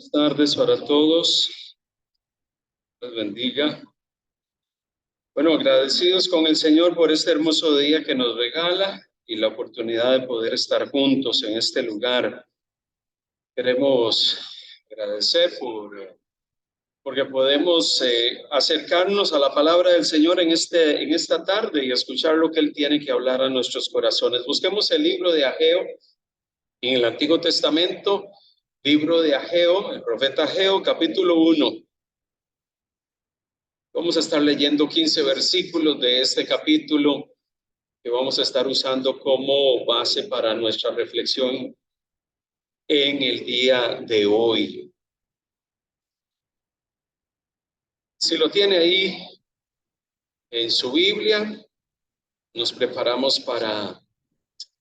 Buenas tardes para todos. Les bendiga. Bueno, agradecidos con el Señor por este hermoso día que nos regala y la oportunidad de poder estar juntos en este lugar. Queremos agradecer porque podemos acercarnos a la palabra del Señor en esta tarde y escuchar lo que Él tiene que hablar a nuestros corazones. Busquemos el libro de Ageo en el Antiguo Testamento, libro de Ageo, el profeta Ageo, capítulo 1. Vamos a estar leyendo 15 versículos de este capítulo que vamos a estar usando como base para nuestra reflexión en el día de hoy. Si lo tiene ahí en su Biblia, nos preparamos para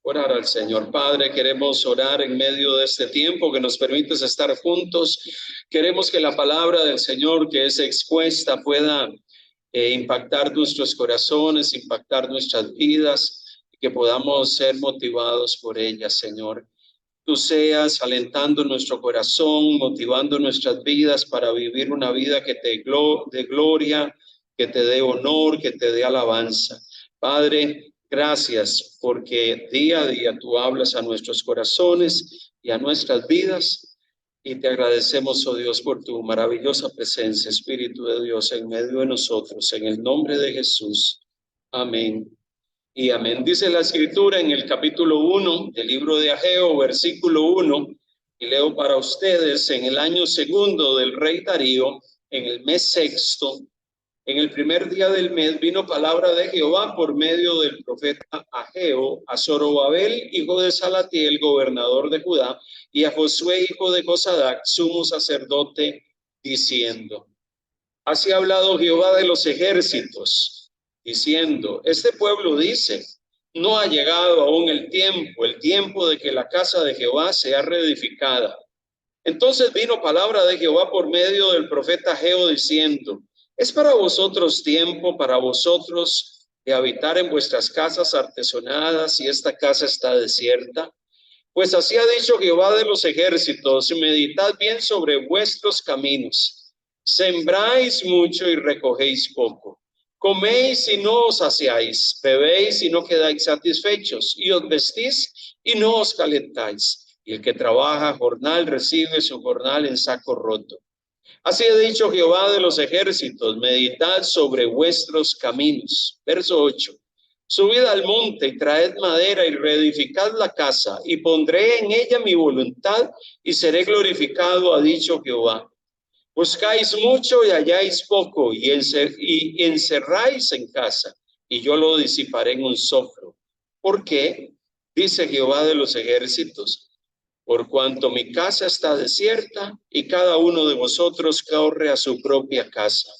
orar al Señor. Padre, queremos orar en medio de este tiempo que nos permites estar juntos. Queremos que la palabra del Señor que es expuesta pueda impactar nuestros corazones, impactar nuestras vidas, que podamos ser motivados por ella, Señor. Tú seas alentando nuestro corazón, motivando nuestras vidas para vivir una vida que te dé gloria, que te dé honor, que te dé alabanza. Padre, gracias porque día a día tú hablas a nuestros corazones y a nuestras vidas. Y te agradecemos, oh Dios, por tu maravillosa presencia, Espíritu de Dios, en medio de nosotros, en el nombre de Jesús. Amén y amén. Dice la Escritura en el capítulo 1 del libro de Ageo, versículo 1, y leo para ustedes: en el año segundo del rey Darío, en el mes sexto, en el primer día del mes, vino palabra de Jehová por medio del profeta Ageo a Zorobabel, hijo de Salatiel, gobernador de Judá, y a Josué, hijo de Josadac, sumo sacerdote, diciendo: así ha hablado Jehová de los ejércitos, diciendo: este pueblo dice, no ha llegado aún el tiempo de que la casa de Jehová sea reedificada. Entonces vino palabra de Jehová por medio del profeta Ageo, diciendo: ¿es para vosotros tiempo, para vosotros, de habitar en vuestras casas artesonadas, y esta casa está desierta? Pues así ha dicho Jehová de los ejércitos: meditad bien sobre vuestros caminos. Sembráis mucho y recogéis poco. Coméis y no os saciáis. Bebéis y no quedáis satisfechos. Y os vestís y no os calentáis. Y el que trabaja jornal recibe su jornal en saco roto. Así ha dicho Jehová de los ejércitos: meditad sobre vuestros caminos. Verso 8. Subid al monte y traed madera y reedificad la casa, y pondré en ella mi voluntad y seré glorificado, ha dicho Jehová. Buscáis mucho y halláis poco, y encerráis en casa, y yo lo disiparé en un soplo. ¿Por qué? Dice Jehová de los ejércitos: por cuanto mi casa está desierta y cada uno de vosotros corre a su propia casa.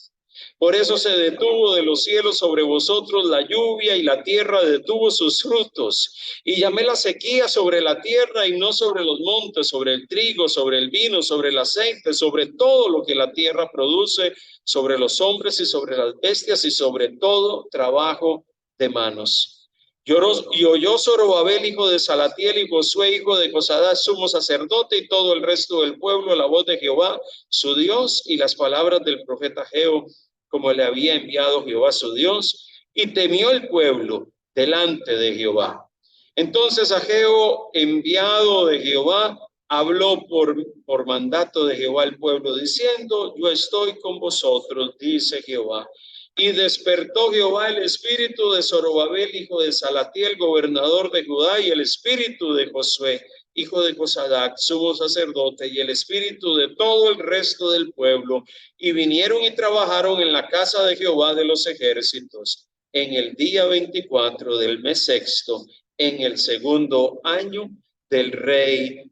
Por eso se detuvo de los cielos sobre vosotros la lluvia, y la tierra detuvo sus frutos. Y llamé la sequía sobre la tierra y no sobre los montes, sobre el trigo, sobre el vino, sobre el aceite, sobre todo lo que la tierra produce, sobre los hombres y sobre las bestias y sobre todo trabajo de manos. Y oyó Zorobabel, hijo de Salatiel, y Josué, hijo de Josadac, sumo sacerdote, y todo el resto del pueblo, la voz de Jehová, su Dios, y las palabras del profeta Ageo, como le había enviado Jehová su Dios, y temió el pueblo delante de Jehová. Entonces Ageo, enviado de Jehová, habló por mandato de Jehová al pueblo, diciendo: yo estoy con vosotros, dice Jehová. Y despertó Jehová el espíritu de Zorobabel, hijo de Salatiel, gobernador de Judá, y el espíritu de Josué, hijo de Josadac, sumo sacerdote, y el espíritu de todo el resto del pueblo, y vinieron y trabajaron en la casa de Jehová de los ejércitos, en el día 24 del mes sexto, en el segundo año del rey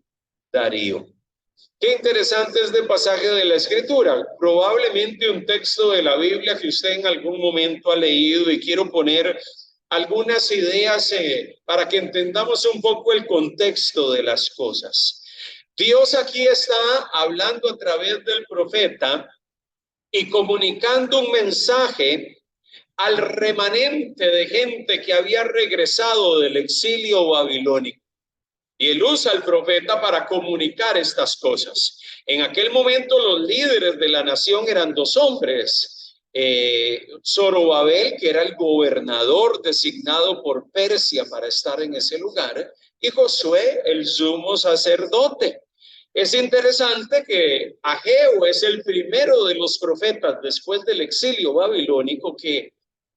Darío. Qué interesante este pasaje de la Escritura. Probablemente un texto de la Biblia que usted en algún momento ha leído, y quiero poner algunas ideas para que entendamos un poco el contexto de las cosas. Dios aquí está hablando a través del profeta y comunicando un mensaje al remanente de gente que había regresado del exilio babilónico. Y él usa al profeta para comunicar estas cosas. En aquel momento los líderes de la nación eran dos hombres. Zorobabel, que era el gobernador designado por Persia para estar en ese lugar, y Josué, el sumo sacerdote. Es interesante que Ageo es el primero de los profetas después del exilio babilónico que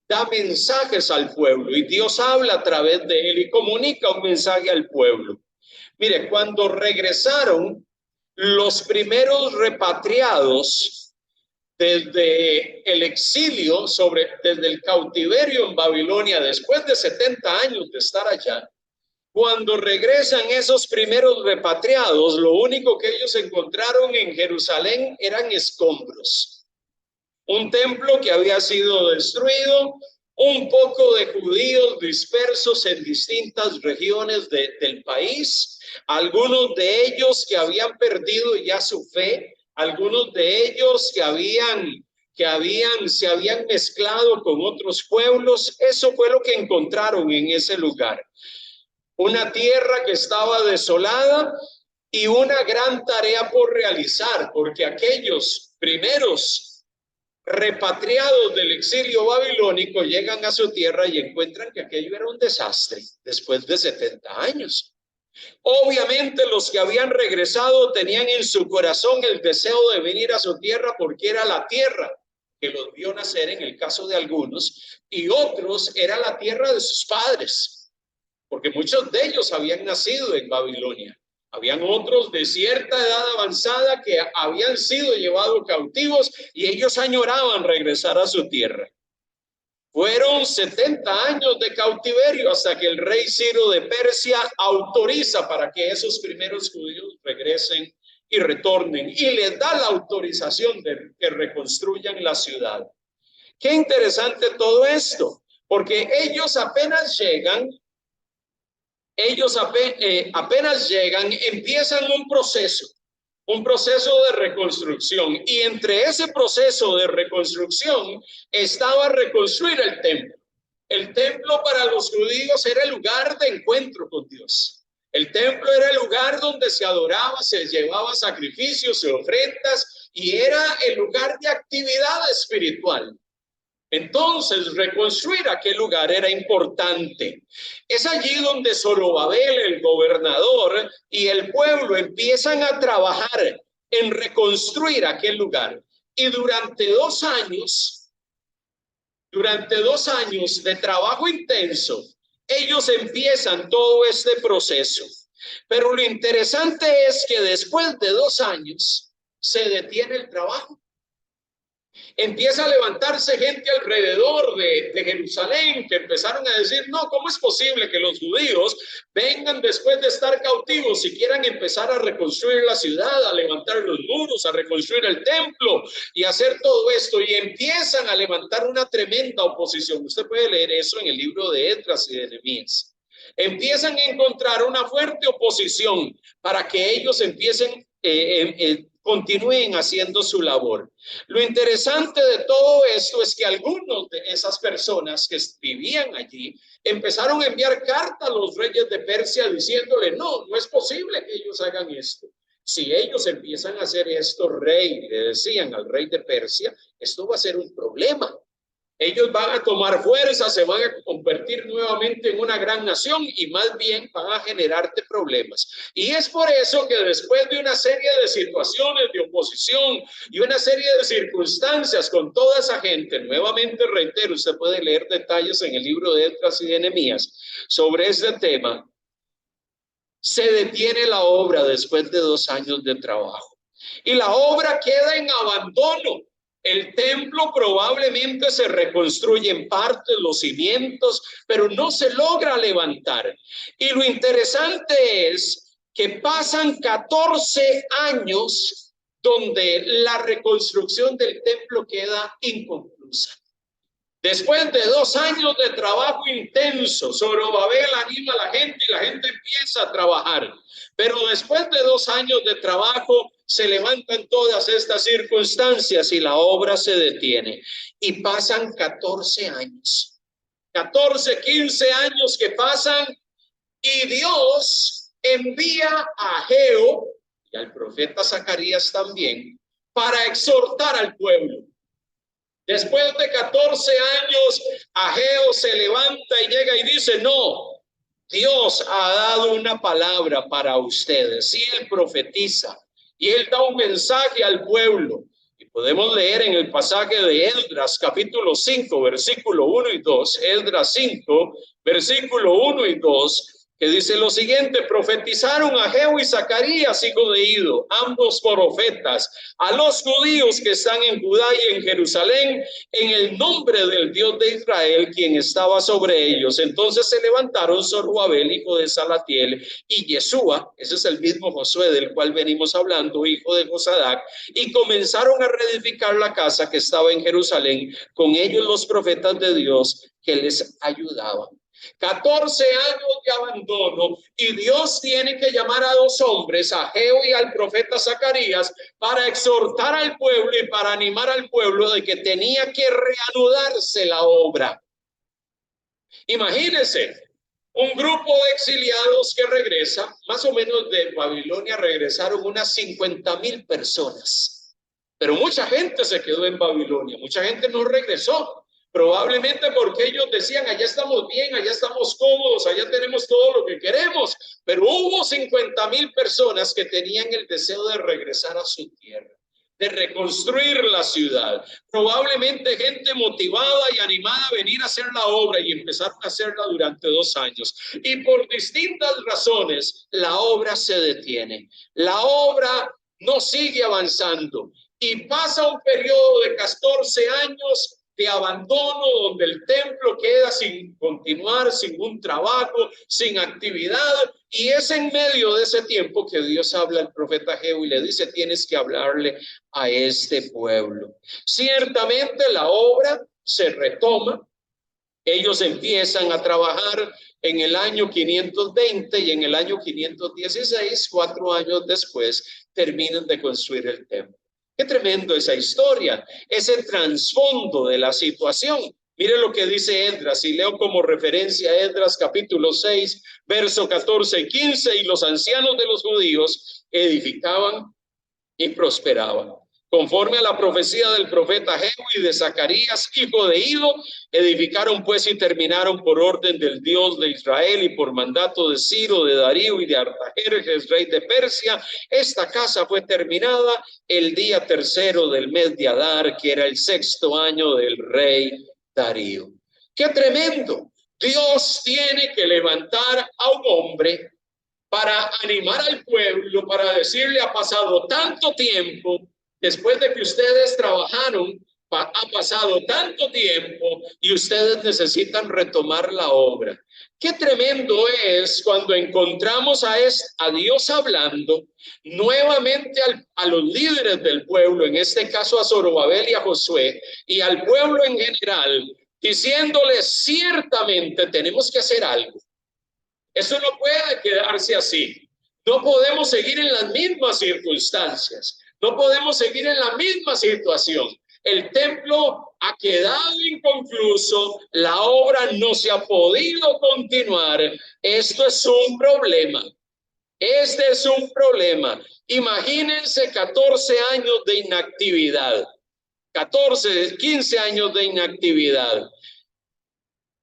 da mensajes al pueblo, y Dios habla a través de él y comunica un mensaje al pueblo. Mire, cuando regresaron los primeros repatriados desde el exilio, desde el cautiverio en Babilonia, después de 70 años de estar allá, cuando regresan esos primeros repatriados, lo único que ellos encontraron en Jerusalén eran escombros. Un templo que había sido destruido, un poco de judíos dispersos en distintas regiones del país, algunos de ellos que habían perdido ya su fe, algunos de ellos que se habían mezclado con otros pueblos. Eso fue lo que encontraron en ese lugar. Una tierra que estaba desolada y una gran tarea por realizar, porque aquellos primeros repatriados del exilio babilónico llegan a su tierra y encuentran que aquello era un desastre después de 70 años. Obviamente los que habían regresado tenían en su corazón el deseo de venir a su tierra porque era la tierra que los vio nacer en el caso de algunos, y otros era la tierra de sus padres, porque muchos de ellos habían nacido en Babilonia. Habían otros de cierta edad avanzada que habían sido llevados cautivos y ellos añoraban regresar a su tierra. Fueron 70 años de cautiverio hasta que el rey Ciro de Persia autoriza para que esos primeros judíos regresen y retornen, y les da la autorización de que reconstruyan la ciudad. Qué interesante todo esto, porque ellos apenas llegan, empiezan un proceso de reconstrucción, y entre ese proceso de reconstrucción estaba reconstruir el templo. El templo para los judíos era el lugar de encuentro con Dios. El templo era el lugar donde se adoraba, se llevaba sacrificios, ofrendas, y era el lugar de actividad espiritual. Entonces, reconstruir aquel lugar era importante. Es allí donde Zorobabel, el gobernador, y el pueblo empiezan a trabajar en reconstruir aquel lugar. Y durante 2 años de trabajo intenso, ellos empiezan todo este proceso. Pero lo interesante es que después de 2 años se detiene el trabajo. Empieza a levantarse gente alrededor de Jerusalén que empezaron a decir: no, ¿cómo es posible que los judíos vengan después de estar cautivos y quieran empezar a reconstruir la ciudad, a levantar los muros, a reconstruir el templo y hacer todo esto? Y empiezan a levantar una tremenda oposición. Usted puede leer eso en el libro de Esdras y de Nehemías. Empiezan a encontrar una fuerte oposición para que ellos continúen haciendo su labor. Lo interesante de todo esto es que algunos de esas personas que vivían allí empezaron a enviar cartas a los reyes de Persia diciéndole: no es posible que ellos hagan esto. Si ellos empiezan a hacer esto, rey, le decían al rey de Persia, esto va a ser un problema. Ellos van a tomar fuerza, se van a convertir nuevamente en una gran nación y más bien van a generarte problemas. Y es por eso que después de una serie de situaciones de oposición y una serie de circunstancias con toda esa gente, nuevamente reitero, usted puede leer detalles en el libro de Esdras y de Nehemías sobre este tema, se detiene la obra después de 2 años de trabajo. Y la obra queda en abandono. El templo probablemente se reconstruye en parte, los cimientos, pero no se logra levantar. Y lo interesante es que pasan 14 años donde la reconstrucción del templo queda inconclusa. Después de 2 años de trabajo intenso, Zorobabel anima a la gente y la gente empieza a trabajar. Pero después de 2 años de trabajo, se levantan todas estas circunstancias y la obra se detiene. Y pasan 14 años, 14, 15 años que pasan, y Dios envía a Ageo y al profeta Zacarías también para exhortar al pueblo. Después de 14 años, Ageo se levanta y llega y dice, no, Dios ha dado una palabra para ustedes. Y él profetiza y él da un mensaje al pueblo. Y podemos leer en el pasaje de Esdras, capítulo 5, versículo 1 y 2, Esdras 5, versículo 1 y 2, que dice lo siguiente: profetizaron Ageo y Zacarías, hijo de Ido, ambos profetas, a los judíos que están en Judá y en Jerusalén, en el nombre del Dios de Israel, quien estaba sobre ellos. Entonces se levantaron Zorobabel, hijo de Salatiel, y Yeshua, ese es el mismo Josué del cual venimos hablando, hijo de Josadac, y comenzaron a reedificar la casa que estaba en Jerusalén, con ellos los profetas de Dios que les ayudaban. 14 años de abandono, y Dios tiene que llamar a dos hombres, a Ageo y al profeta Zacarías, para exhortar al pueblo y para animar al pueblo de que tenía que reanudarse la obra. Imagínense, un grupo de exiliados que regresa, más o menos de Babilonia regresaron unas 50,000 personas, pero mucha gente se quedó en Babilonia, mucha gente no regresó. Probablemente porque ellos decían, allá estamos bien, allá estamos cómodos, allá tenemos todo lo que queremos. Pero hubo 50,000 personas que tenían el deseo de regresar a su tierra, de reconstruir la ciudad. Probablemente gente motivada y animada a venir a hacer la obra, y empezaron a hacerla durante 2 años. Y por distintas razones, la obra se detiene. La obra no sigue avanzando. Y pasa un periodo de 14 años de abandono, donde el templo queda sin continuar, sin un trabajo, sin actividad. Y es en medio de ese tiempo que Dios habla al profeta Ageo y le dice: tienes que hablarle a este pueblo. Ciertamente la obra se retoma. Ellos empiezan a trabajar en el año 520 y en el año 516, 4 años después, terminan de construir el templo. Qué tremendo esa historia, ese trasfondo de la situación. Mire lo que dice Esdras, y leo como referencia Esdras capítulo 6, verso 14 y 15. Y los ancianos de los judíos edificaban y prosperaban, conforme a la profecía del profeta Ageo y de Zacarías, hijo de Ido. Edificaron pues y terminaron por orden del Dios de Israel y por mandato de Ciro, de Darío y de Artajerjes, rey de Persia. Esta casa fue terminada el día 3º del mes de Adar, que era el 6º año del rey Darío. ¡Qué tremendo! Dios tiene que levantar a un hombre para animar al pueblo, para decirle: ha pasado tanto tiempo, después de que ustedes trabajaron, ha pasado tanto tiempo y ustedes necesitan retomar la obra. Qué tremendo es cuando encontramos a Dios hablando nuevamente a los líderes del pueblo, en este caso a Zorobabel y a Josué, y al pueblo en general, diciéndoles: ciertamente tenemos que hacer algo. Eso no puede quedarse así. No podemos seguir en las mismas circunstancias. No podemos seguir en la misma situación. El templo ha quedado inconcluso. La obra no se ha podido continuar. Esto es un problema. Este es un problema. Imagínense 14 años de inactividad. 14, 15 años de inactividad.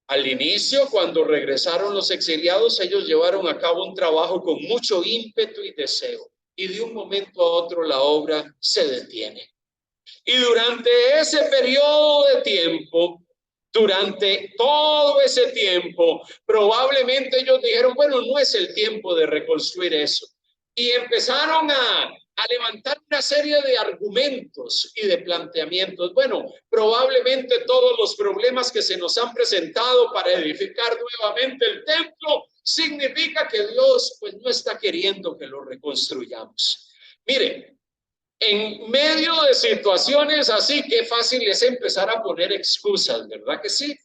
Al inicio, cuando regresaron los exiliados, ellos llevaron a cabo un trabajo con mucho ímpetu y deseo. Y de un momento a otro la obra se detiene. Y durante ese periodo de tiempo, durante todo ese tiempo, probablemente ellos dijeron: bueno, no es el tiempo de reconstruir eso. Y empezaron a levantar una serie de argumentos y de planteamientos. Bueno, probablemente todos los problemas que se nos han presentado para edificar nuevamente el templo significa que Dios pues no está queriendo que lo reconstruyamos. Miren, en medio de situaciones así, qué fácil es empezar a poner excusas, ¿verdad que sí?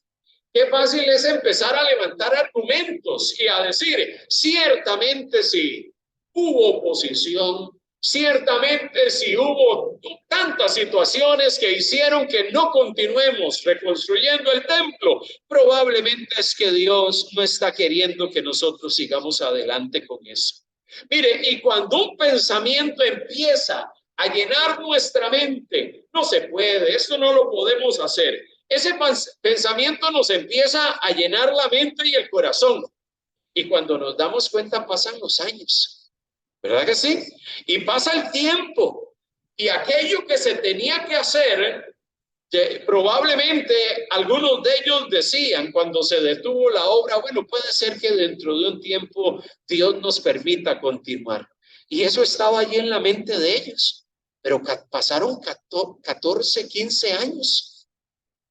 Qué fácil es empezar a levantar argumentos y a decir: ciertamente sí, hubo oposición, ciertamente sí hubo tantas situaciones que hicieron que no continuemos reconstruyendo el templo. Probablemente es que Dios no está queriendo que nosotros sigamos adelante con eso. Mire, y cuando un pensamiento empieza a llenar nuestra mente, no se puede, esto no lo podemos hacer. Ese pensamiento nos empieza a llenar la mente y el corazón. Y cuando nos damos cuenta pasan los años, ¿verdad que sí? Y pasa el tiempo. Y aquello que se tenía que hacer, probablemente algunos de ellos decían cuando se detuvo la obra, bueno, puede ser que dentro de un tiempo Dios nos permita continuar. Y eso estaba allí en la mente de ellos. Pero pasaron 14, 15 años.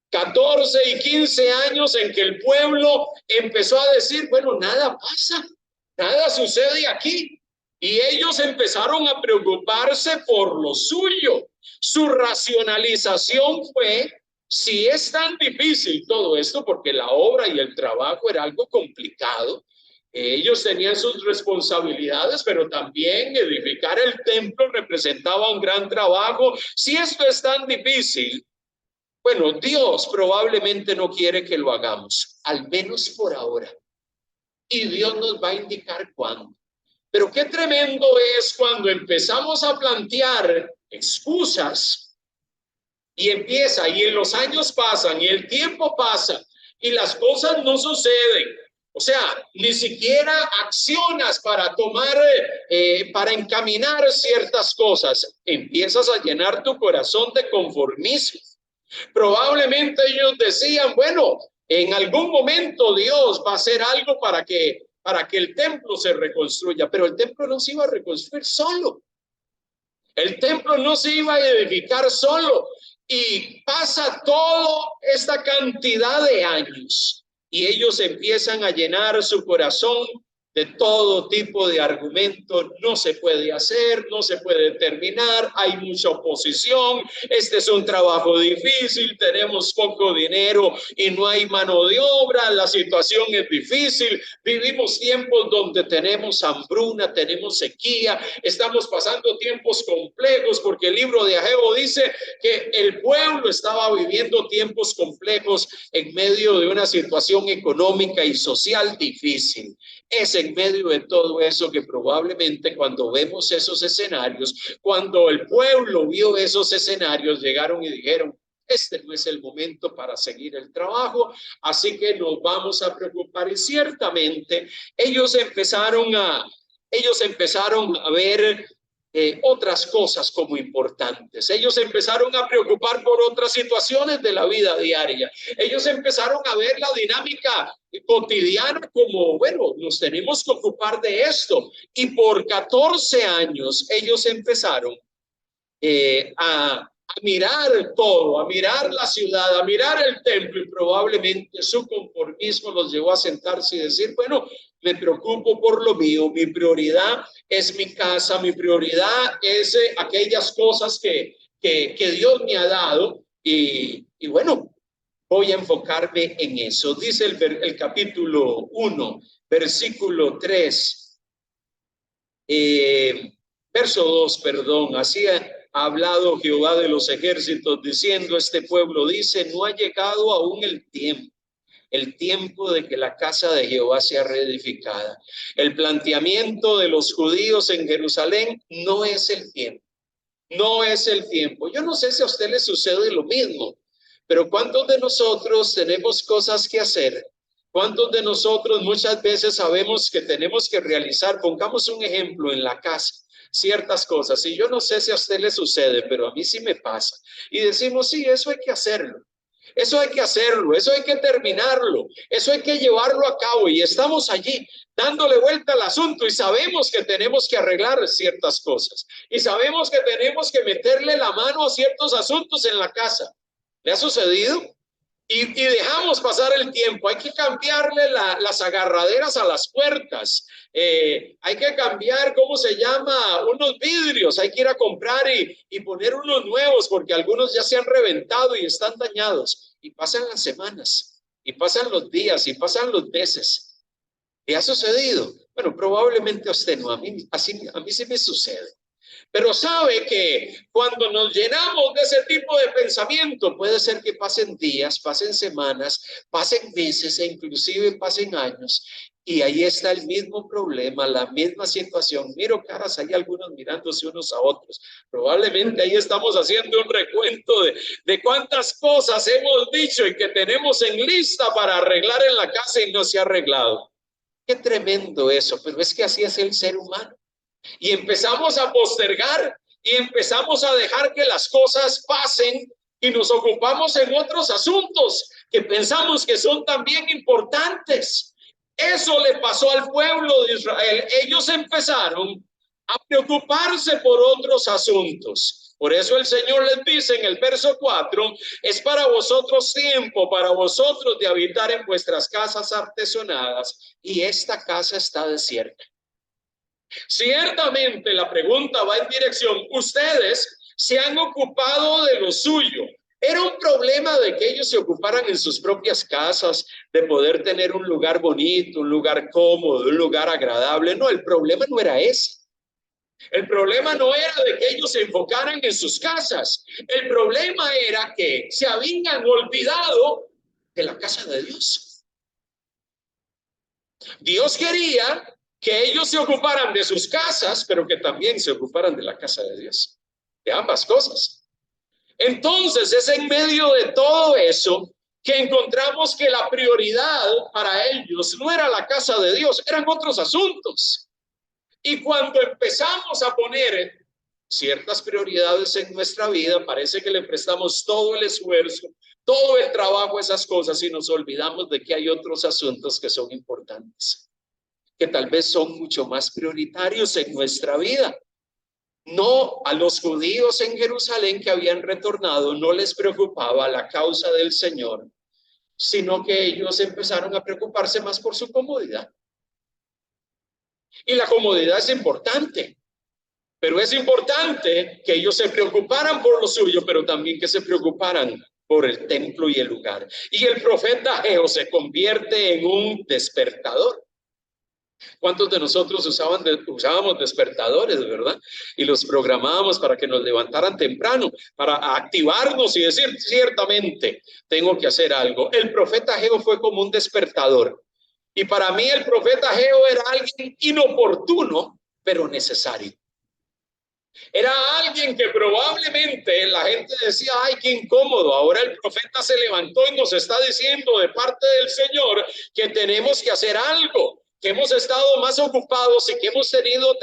14 y 15 años en que el pueblo empezó a decir, bueno, nada pasa, nada sucede aquí. Y ellos empezaron a preocuparse por lo suyo. Su racionalización fue, si es tan difícil todo esto, porque la obra y el trabajo era algo complicado, ellos tenían sus responsabilidades, pero también edificar el templo representaba un gran trabajo. Si esto es tan difícil, bueno, Dios probablemente no quiere que lo hagamos, al menos por ahora. Y Dios nos va a indicar cuándo. Pero qué tremendo es cuando empezamos a plantear excusas y y los años pasan y el tiempo pasa y las cosas no suceden. O sea, ni siquiera accionas para para encaminar ciertas cosas. Empiezas a llenar tu corazón de conformismo. Probablemente ellos decían, bueno, en algún momento Dios va a hacer algo para que el templo se reconstruya, pero el templo no se iba a reconstruir solo. El templo no se iba a edificar solo. Y pasa toda esta cantidad de años y ellos empiezan a llenar su corazón de todo tipo de argumentos. No se puede hacer, no se puede terminar, hay mucha oposición, este es un trabajo difícil, tenemos poco dinero y no hay mano de obra, la situación es difícil, vivimos tiempos donde tenemos hambruna, tenemos sequía, estamos pasando tiempos complejos, porque el libro de Ageo dice que el pueblo estaba viviendo tiempos complejos en medio de una situación económica y social difícil. Es en medio de todo eso que probablemente cuando vemos esos escenarios, cuando el pueblo vio esos escenarios, llegaron y dijeron, este no es el momento para seguir el trabajo, así que nos vamos a preocupar. Y ciertamente ellos empezaron a ver otras cosas como importantes. Ellos empezaron a preocupar por otras situaciones de la vida diaria. Ellos empezaron a ver la dinámica cotidiana como, bueno, nos tenemos que ocupar de esto. Y por 14 años ellos empezaron a mirar todo, a mirar la ciudad, a mirar el templo, y probablemente su conformismo los llevó a sentarse y decir, bueno, me preocupo por lo mío, mi prioridad es mi casa, mi prioridad es aquellas cosas que Dios me ha dado y bueno, voy a enfocarme en eso. Dice el capítulo 1, versículo 3, verso 2, perdón, así ha hablado Jehová de los ejércitos diciendo, este pueblo dice, no ha llegado aún el tiempo de que la casa de Jehová sea reedificada. El planteamiento de los judíos en Jerusalén no es el tiempo, no es el tiempo. Yo no sé si a usted le sucede lo mismo, pero ¿cuántos de nosotros tenemos cosas que hacer? ¿Cuántos de nosotros muchas veces sabemos que tenemos que realizar? Pongamos un ejemplo en la casa, ciertas cosas. Y yo no sé si a usted le sucede, pero a mí sí me pasa. Y decimos, sí, eso hay que hacerlo. Eso hay que hacerlo, eso hay que terminarlo, eso hay que llevarlo a cabo y estamos allí dándole vuelta al asunto y sabemos que tenemos que arreglar ciertas cosas y sabemos que tenemos que meterle la mano a ciertos asuntos en la casa. ¿Le ha sucedido? Y dejamos pasar el tiempo. Hay que cambiarle las agarraderas a las puertas. Hay que cambiar, ¿cómo se llama? Unos vidrios. Hay que ir a comprar y poner unos nuevos porque algunos ya se han reventado y están dañados. Y pasan las semanas, y pasan los días, y pasan los meses. ¿Qué ha sucedido? Bueno, probablemente a usted no. A mí sí me sucede. Pero sabe que cuando nos llenamos de ese tipo de pensamiento, puede ser que pasen días, pasen semanas, pasen meses e inclusive pasen años. Y ahí está el mismo problema, la misma situación. Miro caras, hay algunos mirándose unos a otros. Probablemente ahí estamos haciendo un recuento de cuántas cosas hemos dicho y que tenemos en lista para arreglar en la casa y no se ha arreglado. Qué tremendo eso, pero es que así es el ser humano. Y empezamos a postergar y empezamos a dejar que las cosas pasen y nos ocupamos en otros asuntos que pensamos que son también importantes. Eso le pasó al pueblo de Israel. Ellos empezaron a preocuparse por otros asuntos. Por eso el Señor les dice en el verso 4, es para vosotros tiempo, para vosotros de habitar en vuestras casas artesonadas, y esta casa está desierta. Ciertamente la pregunta va en dirección, ustedes se han ocupado de lo suyo. Era un problema de que ellos se ocuparan en sus propias casas, de poder tener un lugar bonito, un lugar cómodo, un lugar agradable. No, el problema no era ese. El problema no era de que ellos se enfocaran en sus casas. El problema era que se habían olvidado de la casa de Dios. Dios quería que ellos se ocuparan de sus casas, pero que también se ocuparan de la casa de Dios. De ambas cosas. Entonces es en medio de todo eso que encontramos que la prioridad para ellos no era la casa de Dios, eran otros asuntos. Y cuando empezamos a poner ciertas prioridades en nuestra vida, parece que le prestamos todo el esfuerzo, todo el trabajo a esas cosas y nos olvidamos de que hay otros asuntos que son importantes, que tal vez son mucho más prioritarios en nuestra vida. No, a los judíos en Jerusalén que habían retornado no les preocupaba la causa del Señor, sino que ellos empezaron a preocuparse más por su comodidad. Y la comodidad es importante, pero es importante que ellos se preocuparan por lo suyo, pero también que se preocuparan por el templo y el lugar. Y el profeta Ageo se convierte en un despertador. ¿Cuántos de nosotros usábamos despertadores, verdad? Y los programábamos para que nos levantaran temprano, para activarnos y decir, ciertamente, tengo que hacer algo. El profeta Ageo fue como un despertador. Y para mí el profeta Ageo era alguien inoportuno, pero necesario. Era alguien que probablemente la gente decía, ay, qué incómodo. Ahora el profeta se levantó y nos está diciendo de parte del Señor que tenemos que hacer algo, que hemos estado más ocupados y que hemos tenido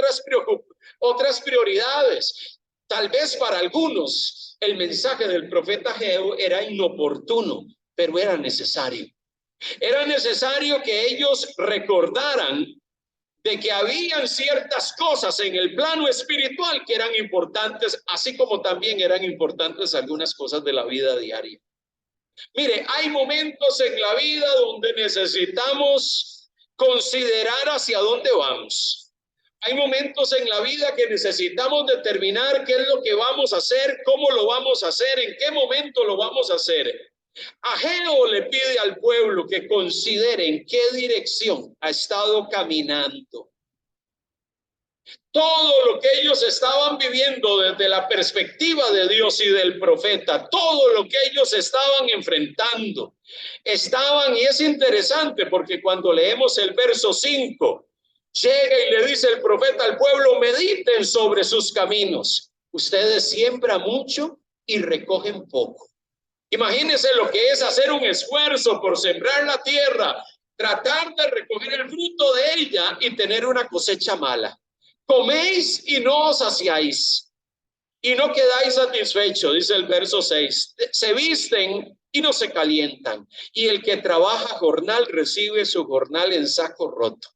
otras prioridades. Tal vez para algunos el mensaje del profeta Ageo era inoportuno, pero era necesario. Era necesario que ellos recordaran de que habían ciertas cosas en el plano espiritual que eran importantes, así como también eran importantes algunas cosas de la vida diaria. Mire, hay momentos en la vida donde necesitamos considerar hacia dónde vamos. Hay momentos en la vida que necesitamos determinar qué es lo que vamos a hacer, cómo lo vamos a hacer, en qué momento lo vamos a hacer. Ageo le pide al pueblo que considere en qué dirección ha estado caminando. Todo lo que ellos estaban viviendo desde la perspectiva de Dios y del profeta, todo lo que ellos estaban enfrentando, y es interesante porque cuando leemos el verso 5, llega y le dice el profeta al pueblo, mediten sobre sus caminos. Ustedes siembran mucho y recogen poco. Imagínense lo que es hacer un esfuerzo por sembrar la tierra, tratar de recoger el fruto de ella y tener una cosecha mala. Coméis y no os saciáis, y no quedáis satisfechos, dice el verso 6. Se visten y no se calientan, y el que trabaja jornal recibe su jornal en saco roto.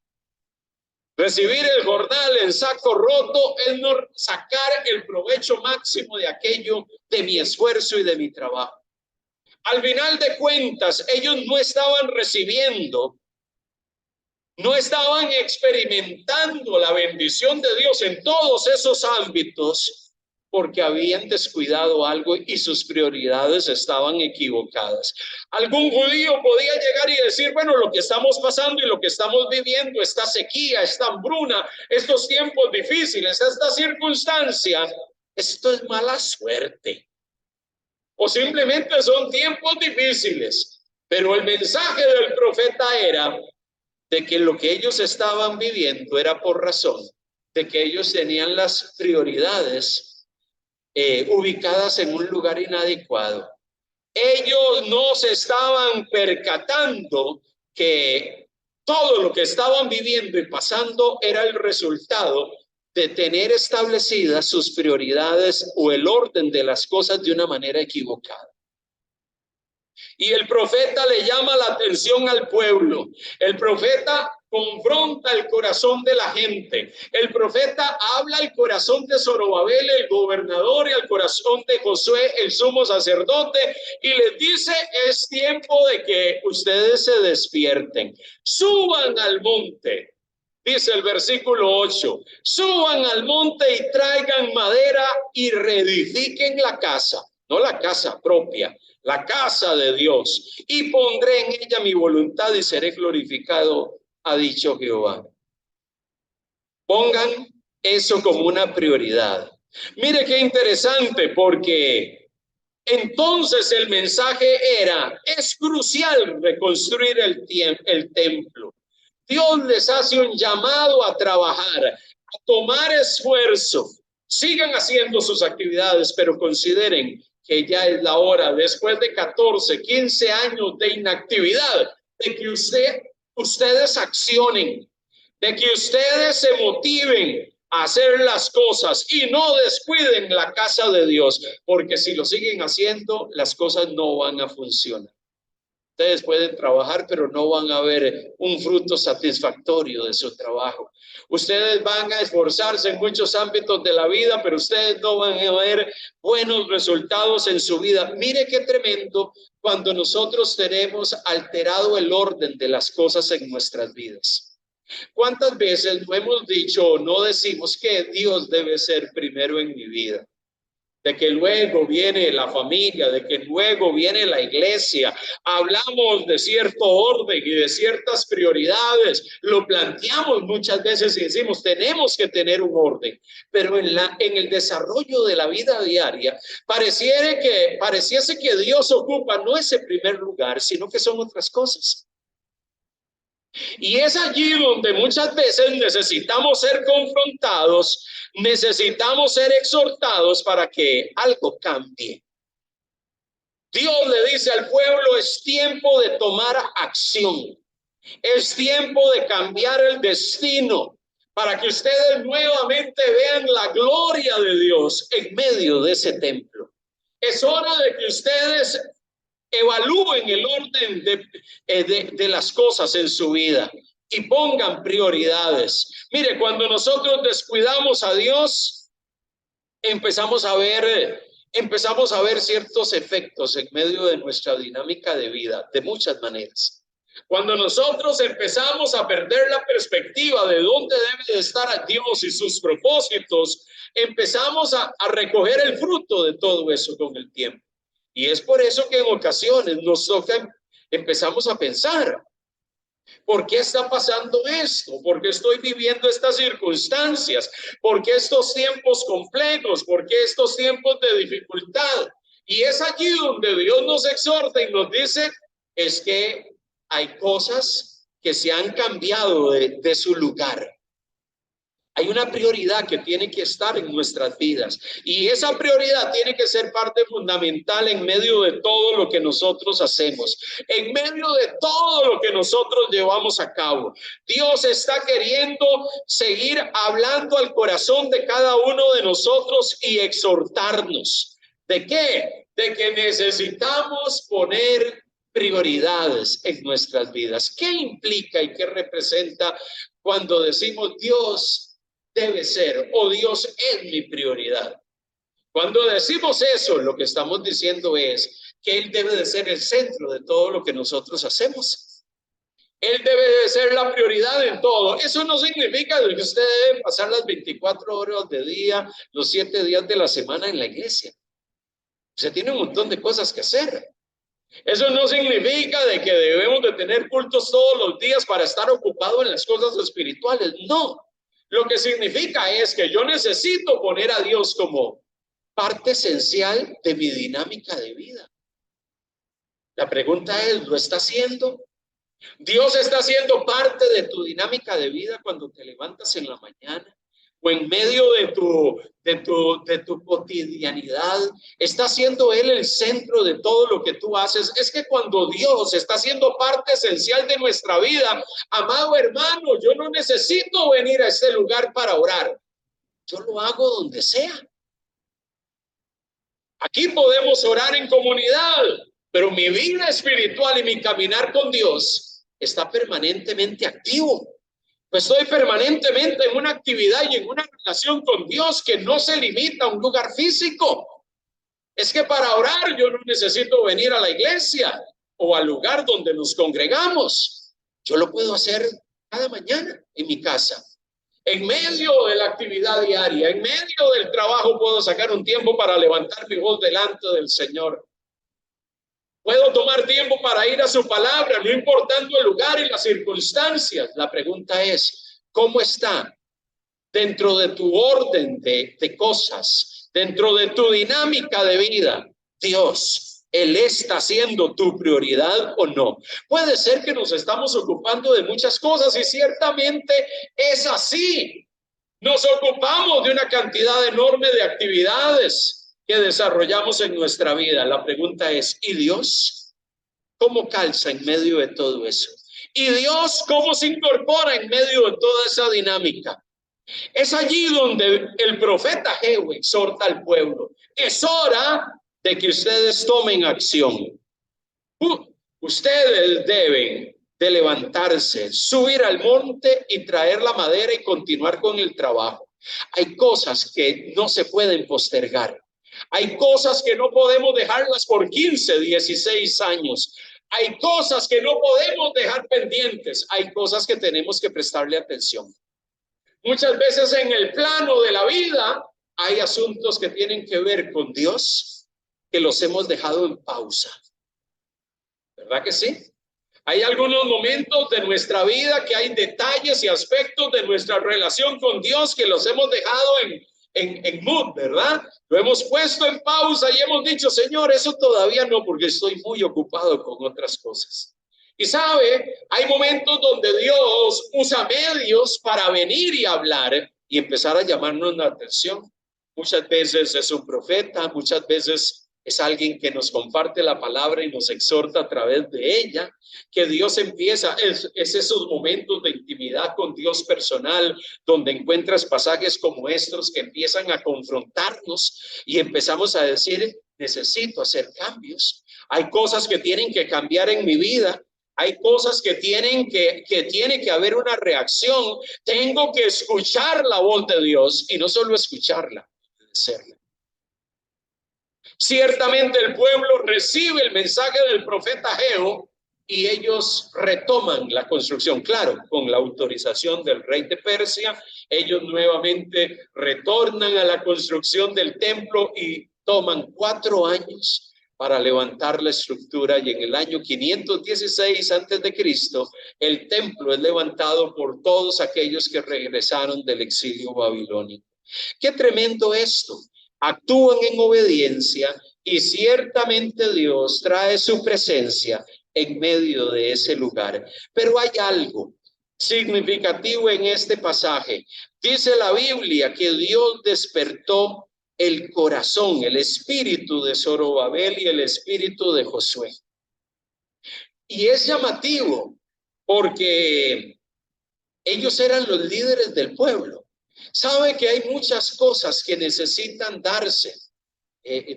Recibir el jornal en saco roto es no sacar el provecho máximo de aquello, de mi esfuerzo y de mi trabajo. Al final de cuentas, ellos no estaban recibiendo, no estaban experimentando la bendición de Dios en todos esos ámbitos porque habían descuidado algo y sus prioridades estaban equivocadas. Algún judío podía llegar y decir, bueno, lo que estamos pasando y lo que estamos viviendo, esta sequía, esta hambruna, estos tiempos difíciles, esta circunstancia, esto es mala suerte. O simplemente son tiempos difíciles. Pero el mensaje del profeta era, de que lo que ellos estaban viviendo era por razón de que ellos tenían las prioridades ubicadas en un lugar inadecuado. Ellos no se estaban percatando que todo lo que estaban viviendo y pasando era el resultado de tener establecidas sus prioridades o el orden de las cosas de una manera equivocada. Y el profeta le llama la atención al pueblo. El profeta confronta el corazón de la gente. El profeta habla al corazón de Zorobabel, el gobernador, y al corazón de Josué, el sumo sacerdote, y les dice: es tiempo de que ustedes se despierten. Suban al monte. Dice el versículo 8, suban al monte y traigan madera y reedifiquen la casa, no la casa propia, la casa de Dios, y pondré en ella mi voluntad y seré glorificado, ha dicho Jehová. Pongan eso como una prioridad. Mire qué interesante, porque entonces el mensaje era: es crucial reconstruir el templo. Dios les hace un llamado a trabajar, a tomar esfuerzo. Sigan haciendo sus actividades, pero consideren que ya es la hora, después de 14, 15 años de inactividad, de que ustedes accionen, de que ustedes se motiven a hacer las cosas y no descuiden la casa de Dios, porque si lo siguen haciendo, las cosas no van a funcionar. Ustedes pueden trabajar, pero no van a ver un fruto satisfactorio de su trabajo. Ustedes van a esforzarse en muchos ámbitos de la vida, pero ustedes no van a ver buenos resultados en su vida. Mire qué tremendo cuando nosotros tenemos alterado el orden de las cosas en nuestras vidas. ¿Cuántas veces no hemos dicho o no decimos que Dios debe ser primero en mi vida? De que luego viene la familia, de que luego viene la iglesia. Hablamos de cierto orden y de ciertas prioridades, lo planteamos muchas veces y decimos: tenemos que tener un orden, pero en el desarrollo de la vida diaria pareciese que Dios ocupa no ese primer lugar, sino que son otras cosas. Y es allí donde muchas veces necesitamos ser confrontados, necesitamos ser exhortados para que algo cambie. Dios le dice al pueblo: es tiempo de tomar acción, es tiempo de cambiar el destino, para que ustedes nuevamente vean la gloria de Dios en medio de ese templo. Es hora de que ustedes evalúen el orden de las cosas en su vida y pongan prioridades. Mire, cuando nosotros descuidamos a Dios, empezamos a ver ciertos efectos en medio de nuestra dinámica de vida, de muchas maneras. Cuando nosotros empezamos a perder la perspectiva de dónde debe de estar Dios y sus propósitos, empezamos a recoger el fruto de todo eso con el tiempo. Y es por eso que en ocasiones nos toca, empezamos a pensar: ¿por qué está pasando esto? ¿Por qué estoy viviendo estas circunstancias? ¿Por qué estos tiempos complejos? ¿Por qué estos tiempos de dificultad? Y es allí donde Dios nos exhorta y nos dice: es que hay cosas que se han cambiado de su lugar. Hay una prioridad que tiene que estar en nuestras vidas, y esa prioridad tiene que ser parte fundamental en medio de todo lo que nosotros hacemos, en medio de todo lo que nosotros llevamos a cabo. Dios está queriendo seguir hablando al corazón de cada uno de nosotros y exhortarnos. ¿De qué? De que necesitamos poner prioridades en nuestras vidas. ¿Qué implica y qué representa cuando decimos Dios debe ser o Dios es mi prioridad? Cuando decimos eso, lo que estamos diciendo es que Él debe de ser el centro de todo lo que nosotros hacemos. Él debe de ser la prioridad en todo. Eso no significa que usted debe pasar las 24 horas de día, los 7 días de la semana en la iglesia. Usted tiene un montón de cosas que hacer. Eso no significa de que debemos de tener cultos todos los días para estar ocupado en las cosas espirituales. No. Lo que significa es que yo necesito poner a Dios como parte esencial de mi dinámica de vida. La pregunta es: ¿lo está haciendo? Dios está siendo parte de tu dinámica de vida cuando te levantas en la mañana o en medio de tu cotidianidad. Está siendo Él el centro de todo lo que tú haces. Es que cuando Dios está siendo parte esencial de nuestra vida, amado hermano, yo no necesito venir a este lugar para orar. Yo lo hago donde sea. Aquí podemos orar en comunidad, pero mi vida espiritual y mi caminar con Dios está permanentemente activo. Pues estoy permanentemente en una actividad y en una relación con Dios que no se limita a un lugar físico. Es que para orar yo no necesito venir a la iglesia o al lugar donde nos congregamos. Yo lo puedo hacer cada mañana en mi casa. En medio de la actividad diaria, en medio del trabajo, puedo sacar un tiempo para levantar mi voz delante del Señor. Puedo tomar tiempo para ir a su palabra, no importando el lugar y las circunstancias. La pregunta es, ¿cómo está dentro de tu orden de cosas, dentro de tu dinámica de vida, Dios? ¿Él está siendo tu prioridad o no? Puede ser que nos estamos ocupando de muchas cosas y ciertamente es así. Nos ocupamos de una cantidad enorme de actividades que desarrollamos en nuestra vida. La pregunta es, ¿y Dios? ¿Cómo calza en medio de todo eso? ¿Y Dios cómo se incorpora en medio de toda esa dinámica? Es allí donde el profeta Jehú exhorta al pueblo. Es hora de que ustedes tomen acción. Ustedes deben de levantarse, subir al monte y traer la madera y continuar con el trabajo. Hay cosas que no se pueden postergar. Hay cosas que no podemos dejarlas por 15, 16 años. Hay cosas que no podemos dejar pendientes. Hay cosas que tenemos que prestarle atención. Muchas veces en el plano de la vida hay asuntos que tienen que ver con Dios que los hemos dejado en pausa. ¿Verdad que sí? Hay algunos momentos de nuestra vida que hay detalles y aspectos de nuestra relación con Dios que los hemos dejado en mood, ¿verdad? Lo hemos puesto en pausa y hemos dicho, Señor, eso todavía no, porque estoy muy ocupado con otras cosas. Y sabe, hay momentos donde Dios usa medios para venir y hablar y empezar a llamarnos la atención. Muchas veces es un profeta, muchas veces es alguien que nos comparte la palabra y nos exhorta a través de ella, que Dios empieza, es esos momentos de intimidad con Dios personal, donde encuentras pasajes como estos que empiezan a confrontarnos y empezamos a decir, necesito hacer cambios. Hay cosas que tienen que cambiar en mi vida. Hay cosas que tiene que haber una reacción. Tengo que escuchar la voz de Dios y no solo escucharla, obedecerla. Ciertamente el pueblo recibe el mensaje del profeta Jehú y ellos retoman la construcción, claro, con la autorización del rey de Persia. Ellos nuevamente retornan a la construcción del templo y toman 4 años para levantar la estructura, y en el año 516 antes de Cristo el templo es levantado por todos aquellos que regresaron del exilio babilónico. Qué tremendo esto. Actúan en obediencia y ciertamente Dios trae su presencia en medio de ese lugar. Pero hay algo significativo en este pasaje. Dice la Biblia que Dios despertó el corazón, el espíritu de Zorobabel y el espíritu de Josué. Y es llamativo porque ellos eran los líderes del pueblo. Sabe que hay muchas cosas que necesitan darse.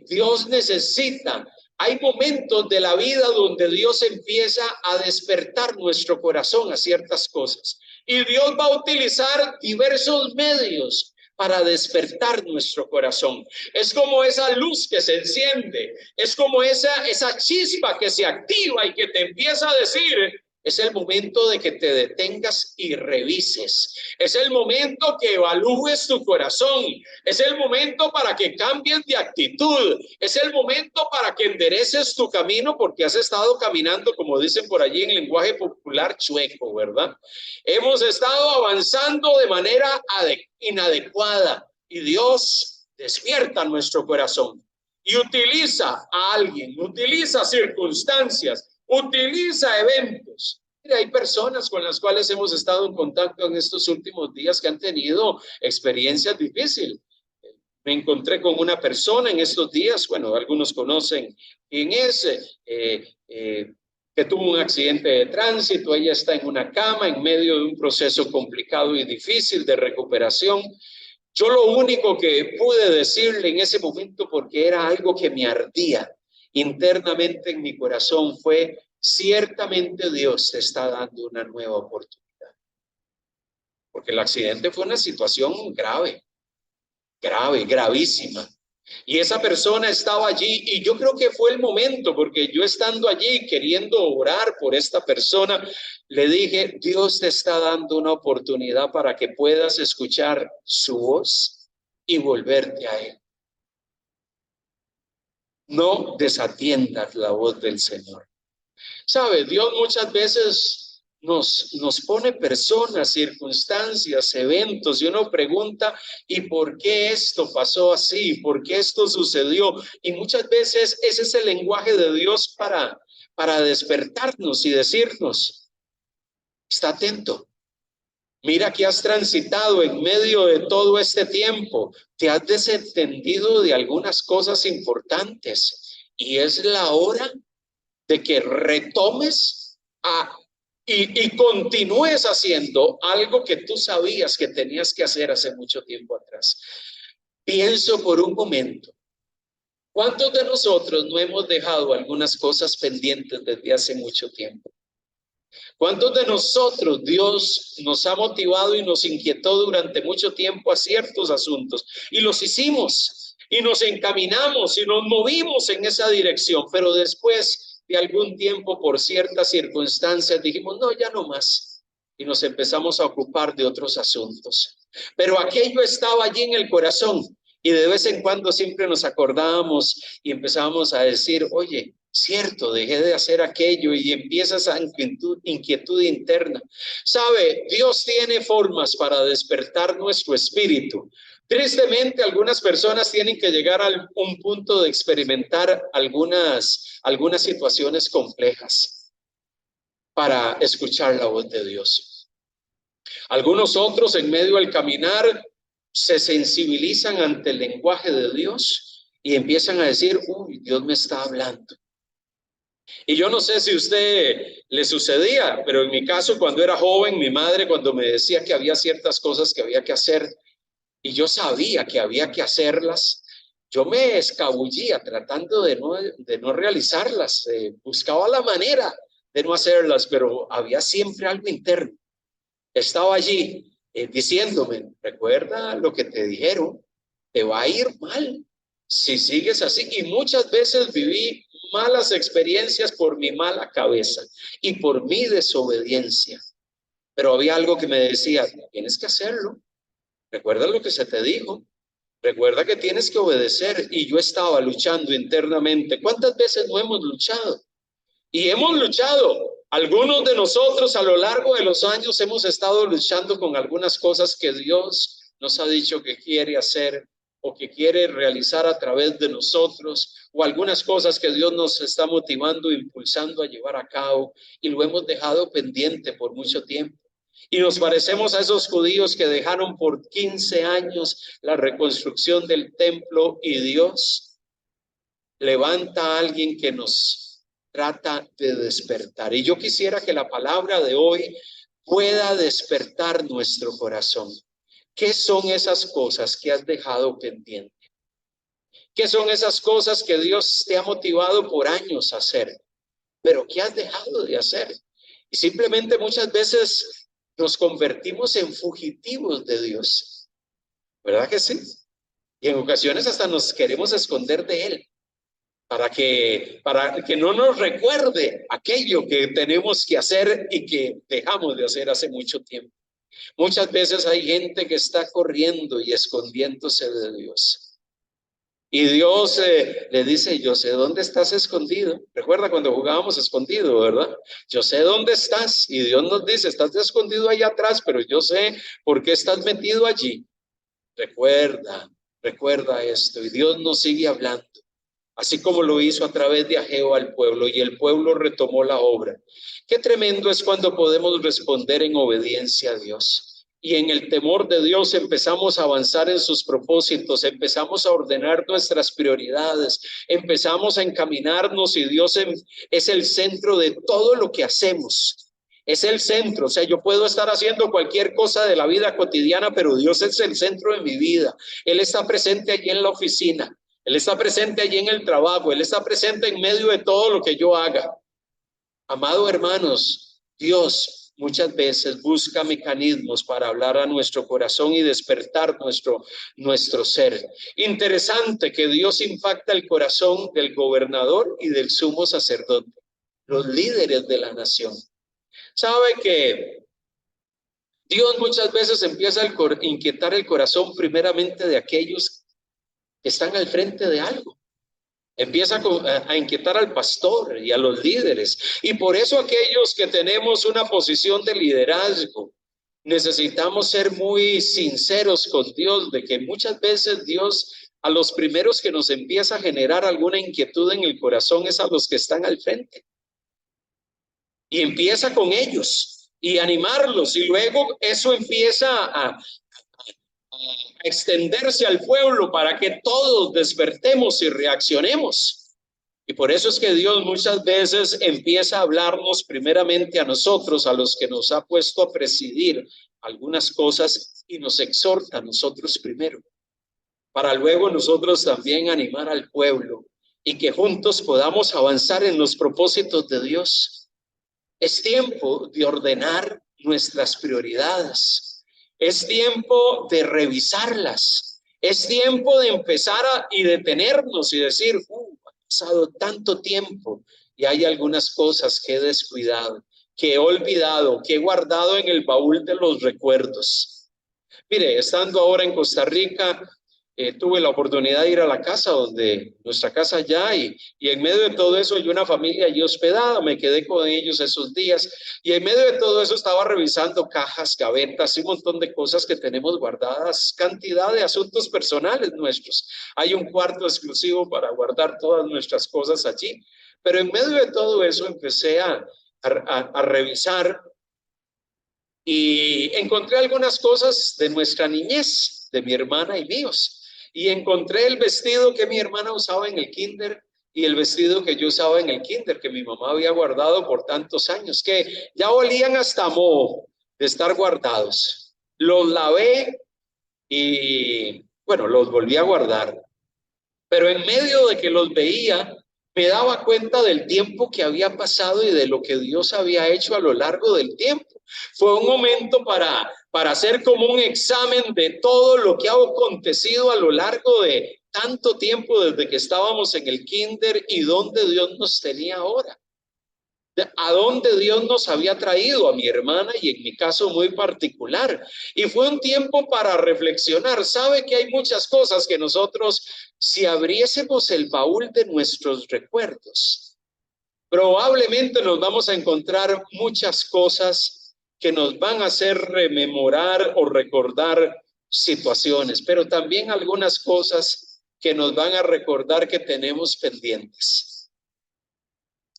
Dios necesita. Hay momentos de la vida donde Dios empieza a despertar nuestro corazón a ciertas cosas. Y Dios va a utilizar diversos medios para despertar nuestro corazón. Es como esa luz que se enciende. Es como esa chispa que se activa y que te empieza a decir, es el momento de que te detengas y revises. Es el momento que evalúes tu corazón. Es el momento para que cambies de actitud. Es el momento para que endereces tu camino porque has estado caminando, como dicen por allí en lenguaje popular, chueco, ¿verdad? Hemos estado avanzando de manera inadecuada y Dios despierta nuestro corazón y utiliza a alguien, utiliza circunstancias, utiliza eventos Mira, hay personas con las cuales hemos estado en contacto en estos últimos días que han tenido experiencias difíciles. Me encontré con una persona en estos días, bueno, algunos conocen quién es, que tuvo un accidente de tránsito. Ella está en una cama en medio de un proceso complicado y difícil de recuperación. Yo lo único que pude decirle en ese momento, porque era algo que me ardía internamente en mi corazón, fue: ciertamente Dios te está dando una nueva oportunidad. Porque el accidente fue una situación grave, gravísima. Y esa persona estaba allí y yo creo que fue el momento, porque yo estando allí queriendo orar por esta persona, le dije: Dios te está dando una oportunidad para que puedas escuchar su voz y volverte a Él. No desatiendas la voz del Señor. ¿Sabe? Dios muchas veces nos pone personas, circunstancias, eventos, y uno pregunta: ¿y por qué esto pasó así? ¿Por qué esto sucedió? Y muchas veces ese es el lenguaje de Dios para despertarnos y decirnos: está atento. Mira que has transitado en medio de todo este tiempo, te has desentendido de algunas cosas importantes y es la hora de que retomes y continúes haciendo algo que tú sabías que tenías que hacer hace mucho tiempo atrás. Pienso por un momento, ¿cuántos de nosotros no hemos dejado algunas cosas pendientes desde hace mucho tiempo? ¿Cuántos de nosotros Dios nos ha motivado y nos inquietó durante mucho tiempo a ciertos asuntos y los hicimos y nos encaminamos y nos movimos en esa dirección, pero después de algún tiempo, por ciertas circunstancias, dijimos: no, ya no más, y nos empezamos a ocupar de otros asuntos? Pero aquello estaba allí en el corazón y de vez en cuando siempre nos acordábamos y empezábamos a decir: oye, cierto, dejé de hacer aquello, y empieza esa inquietud interna. ¿Sabe? Dios tiene formas para despertar nuestro espíritu. Tristemente, algunas personas tienen que llegar a un punto de experimentar algunas situaciones complejas para escuchar la voz de Dios. Algunos otros, en medio del caminar, se sensibilizan ante el lenguaje de Dios y empiezan a decir: uy, Dios me está hablando. Y yo no sé si a usted le sucedía, pero en mi caso, cuando era joven, mi madre, cuando me decía que había ciertas cosas que había que hacer y yo sabía que había que hacerlas, yo me escabullía tratando de no realizarlas. Buscaba la manera de no hacerlas, pero había siempre algo interno. Estaba allí diciéndome: recuerda lo que te dijeron, te va a ir mal si sigues así. Y muchas veces viví malas experiencias por mi mala cabeza y por mi desobediencia. Pero había algo que me decía: tienes que hacerlo. Recuerda lo que se te dijo. Recuerda que tienes que obedecer. Y yo estaba luchando internamente. ¿Cuántas veces no hemos luchado? Y hemos luchado. Algunos de nosotros a lo largo de los años hemos estado luchando con algunas cosas que Dios nos ha dicho que quiere hacer o que quiere realizar a través de nosotros, o algunas cosas que Dios nos está motivando, impulsando a llevar a cabo, y lo hemos dejado pendiente por mucho tiempo. Y nos parecemos a esos judíos que dejaron por 15 años la reconstrucción del templo, y Dios levanta a alguien que nos trata de despertar. Y yo quisiera que la palabra de hoy pueda despertar nuestro corazón. ¿Qué son esas cosas que has dejado pendiente? ¿Qué son esas cosas que Dios te ha motivado por años a hacer, pero que has dejado de hacer? Y simplemente muchas veces nos convertimos en fugitivos de Dios, ¿verdad que sí? Y en ocasiones hasta nos queremos esconder de Él, para que no nos recuerde aquello que tenemos que hacer y que dejamos de hacer hace mucho tiempo. Muchas veces hay gente que está corriendo y escondiéndose de Dios. Y Dios le dice: yo sé dónde estás escondido. Recuerda cuando jugábamos escondido, ¿verdad? Yo sé dónde estás. Y Dios nos dice: estás escondido ahí atrás, pero yo sé por qué estás metido allí. Recuerda esto. Y Dios nos sigue hablando. así como lo hizo a través de Ageo al pueblo, y el pueblo retomó la obra. Qué tremendo es cuando podemos responder en obediencia a Dios. Y en el temor de Dios empezamos a avanzar en sus propósitos, empezamos a ordenar nuestras prioridades, empezamos a encaminarnos y Dios es el centro de todo lo que hacemos. Es el centro, o sea, yo puedo estar haciendo cualquier cosa de la vida cotidiana, pero Dios es el centro de mi vida. Él está presente allí en la oficina, Él está presente allí en el trabajo, Él está presente en medio de todo lo que yo haga. Amado hermanos, Dios muchas veces busca mecanismos para hablar a nuestro corazón y despertar nuestro ser. Interesante que Dios impacta el corazón del gobernador y del sumo sacerdote, los líderes de la nación. Sabe que Dios muchas veces empieza a inquietar el corazón primeramente de aquellos que están al frente de algo. Empieza a inquietar al pastor y a los líderes. Y por eso aquellos que tenemos una posición de liderazgo, necesitamos ser muy sinceros con Dios, de que muchas veces Dios a los primeros que nos empieza a generar alguna inquietud en el corazón es a los que están al frente. Y empieza con ellos y animarlos, y luego eso empieza a extenderse al pueblo para que todos despertemos y reaccionemos. Y por eso es que Dios muchas veces empieza a hablarnos primeramente a nosotros, a los que nos ha puesto a presidir algunas cosas, y nos exhorta a nosotros primero, para luego nosotros también animar al pueblo y que juntos podamos avanzar en los propósitos de Dios. Es tiempo de ordenar nuestras prioridades. Es tiempo de revisarlas. Es tiempo de empezar y detenernos y decir, ha pasado tanto tiempo y hay algunas cosas que he descuidado, que he olvidado, que he guardado en el baúl de los recuerdos. Mire, estando ahora en Costa Rica, tuve la oportunidad de ir a la casa, nuestra casa allá, y en medio de todo eso hay una familia allí hospedada, me quedé con ellos esos días, y en medio de todo eso estaba revisando cajas, gavetas y un montón de cosas que tenemos guardadas, cantidad de asuntos personales nuestros. Hay un cuarto exclusivo para guardar todas nuestras cosas allí, pero en medio de todo eso empecé a revisar, y encontré algunas cosas de nuestra niñez, de mi hermana y míos. Y encontré el vestido que mi hermana usaba en el kinder y el vestido que yo usaba en el kinder, que mi mamá había guardado por tantos años, que ya olían hasta moho de estar guardados. Los lavé y, bueno, los volví a guardar. Pero en medio de que los veía, me daba cuenta del tiempo que había pasado y de lo que Dios había hecho a lo largo del tiempo. Fue un momento para hacer como un examen de todo lo que ha acontecido a lo largo de tanto tiempo desde que estábamos en el kinder y dónde Dios nos tenía ahora. A dónde Dios nos había traído, a mi hermana y en mi caso muy particular. Y fue un tiempo para reflexionar. Sabe que hay muchas cosas que nosotros, si abriésemos el baúl de nuestros recuerdos, probablemente nos vamos a encontrar muchas cosas que nos van a hacer rememorar o recordar situaciones, pero también algunas cosas que nos van a recordar que tenemos pendientes.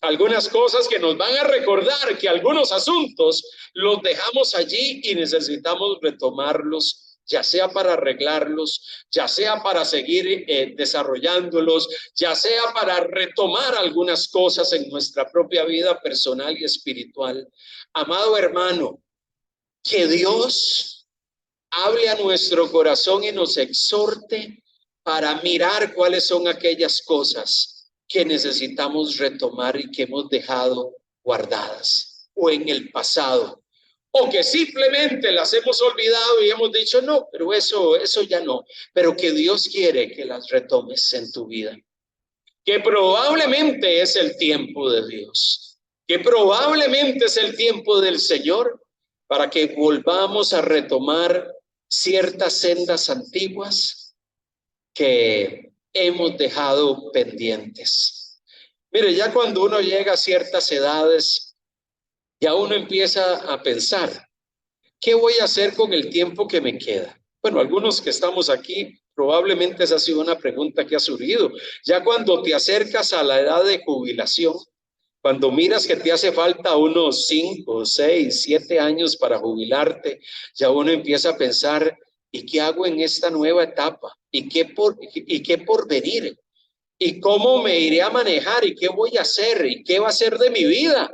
Algunas cosas que nos van a recordar que algunos asuntos los dejamos allí y necesitamos retomarlos, ya sea para arreglarlos, ya sea para seguir desarrollándolos, ya sea para retomar algunas cosas en nuestra propia vida personal y espiritual. Amado hermano, que Dios hable a nuestro corazón y nos exhorte para mirar cuáles son aquellas cosas que necesitamos retomar y que hemos dejado guardadas o en el pasado, o que simplemente las hemos olvidado y hemos dicho no, pero eso ya no, pero que Dios quiere que las retomes en tu vida, que probablemente es el tiempo de Dios, que probablemente es el tiempo del Señor para que volvamos a retomar ciertas sendas antiguas que hemos dejado pendientes. Mire, ya cuando uno llega a ciertas edades, ya uno empieza a pensar, ¿qué voy a hacer con el tiempo que me queda? Bueno, algunos que estamos aquí Probablemente esa ha sido una pregunta que ha surgido. Ya cuando te acercas a la edad de jubilación, cuando miras que te hace falta unos 5, 6, 7 años para jubilarte, ya uno empieza a pensar, ¿y qué hago en esta nueva etapa? ¿Y qué por venir? ¿Y cómo me iré a manejar? ¿Y qué voy a hacer? ¿Y qué va a ser de mi vida?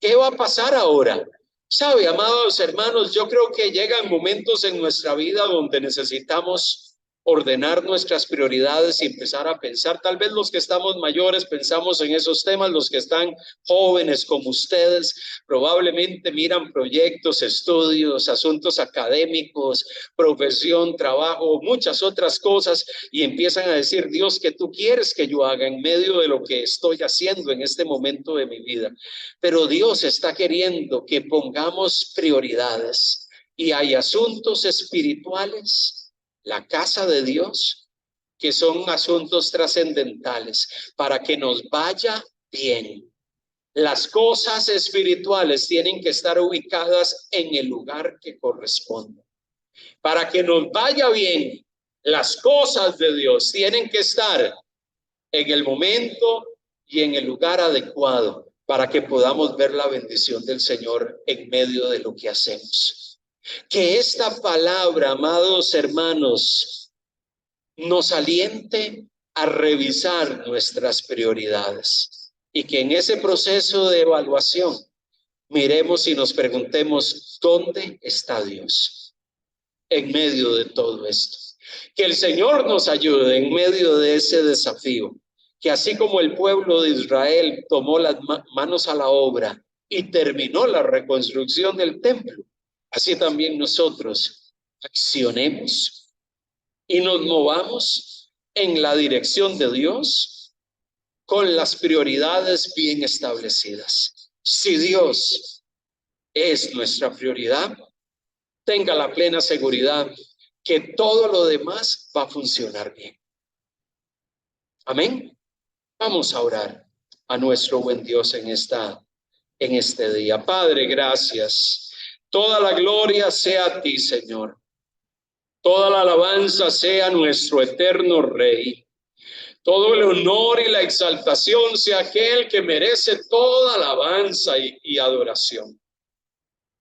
¿Qué va a pasar ahora? Sabe, amados hermanos, yo creo que llegan momentos en nuestra vida donde necesitamos ordenar nuestras prioridades y empezar a pensar. Tal vez los que estamos mayores pensamos en esos temas, los que están jóvenes como ustedes probablemente miran proyectos, estudios, asuntos académicos, profesión, trabajo, muchas otras cosas y empiezan a decir, Dios, ¿qué tú quieres que yo haga en medio de lo que estoy haciendo en este momento de mi vida? Pero Dios está queriendo que pongamos prioridades y hay asuntos espirituales, la casa de Dios, que son asuntos trascendentales para que nos vaya bien. Las cosas espirituales tienen que estar ubicadas en el lugar que corresponde. Para que nos vaya bien, las cosas de Dios tienen que estar en el momento y en el lugar adecuado para que podamos ver la bendición del Señor en medio de lo que hacemos. Que esta palabra, amados hermanos, nos aliente a revisar nuestras prioridades y que en ese proceso de evaluación miremos y nos preguntemos, ¿dónde está Dios en medio de todo esto? Que el Señor nos ayude en medio de ese desafío, que así como el pueblo de Israel tomó las manos a la obra y terminó la reconstrucción del templo, así también nosotros accionemos y nos movamos en la dirección de Dios con las prioridades bien establecidas. Si Dios es nuestra prioridad, tenga la plena seguridad que todo lo demás va a funcionar bien. Amén. Vamos a orar a nuestro buen Dios en este día. Padre, gracias. Toda la gloria sea a ti, Señor. Toda la alabanza sea a nuestro eterno Rey. Todo el honor y la exaltación sea aquel que merece toda alabanza y adoración.